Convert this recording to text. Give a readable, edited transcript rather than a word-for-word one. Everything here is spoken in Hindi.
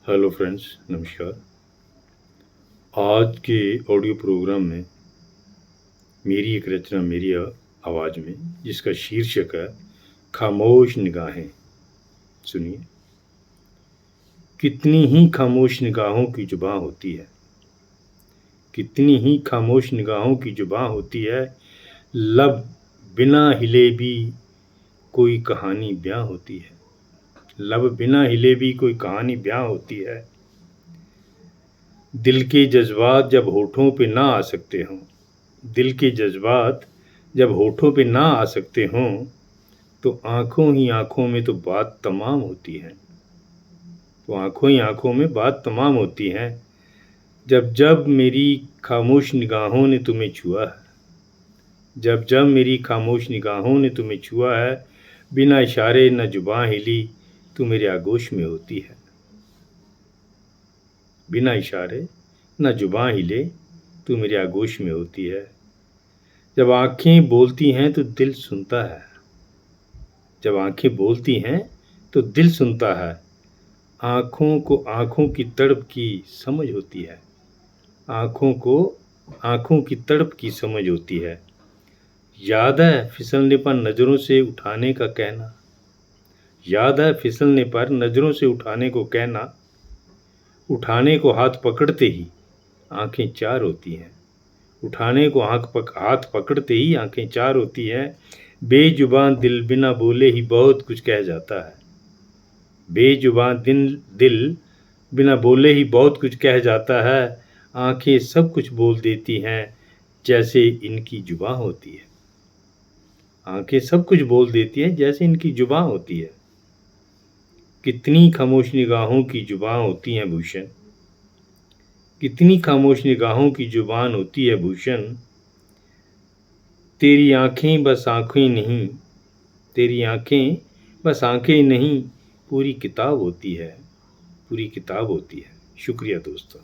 हेलो फ्रेंड्स, नमस्कार। आज के ऑडियो प्रोग्राम में मेरी एक रचना मेरी आवाज़ में, जिसका शीर्षक है खामोश निगाहें। सुनिए। कितनी ही खामोश निगाहों की जुबां होती है, कितनी ही खामोश निगाहों की जुबां होती है, लब बिना हिले भी कोई कहानी बयां होती है, लब बिना हिले भी कोई कहानी बयां होती है। दिल के जज्बात जब होठों पे ना आ सकते हों, दिल के जज्बात जब होठों पे ना आ सकते हों, तो आँखों ही आँखों में तो बात तमाम होती है, तो आँखों ही आँखों में बात तमाम होती है। जब जब मेरी खामोश निगाहों ने तुम्हें छुआ है, जब जब मेरी खामोश निगाहों ने तुम्हें छुआ है, बिना इशारे न जुबां हिली, तू मेरे आगोश में होती है। बिना इशारे न जुबां हिले, तू मेरे आगोश में होती है। जब आँखें बोलती हैं तो दिल सुनता है, जब आँखें बोलती हैं तो दिल सुनता है। आँखों को आँखों की तड़प की समझ होती है, आँखों को आँखों की तड़प की समझ होती है। याद है फिसलने पर नज़रों से उठाने का कहना, याद है फिसलने पर नज़रों से उठाने को कहना, उठाने को हाथ पकड़ते ही आँखें चार होती हैं, उठाने को हाथ पकड़ते ही आँखें चार होती हैं। बेजुबान दिल बिना बोले ही बहुत कुछ कह जाता है, बेजुबान दिल बिना बोले ही बहुत कुछ कह जाता है। आँखें सब कुछ बोल देती हैं जैसे इनकी जुबां होती है, आँखें सब कुछ बोल देती हैं जैसे इनकी जुबां होती है। कितनी खामोश निगाहों की जुबां होती हैं भूषण, कितनी खामोश निगाहों की जुबान होती है भूषण। तेरी आँखें बस आँखें नहीं, तेरी आँखें बस आँखें नहीं, पूरी किताब होती है, पूरी किताब होती है। शुक्रिया दोस्तों।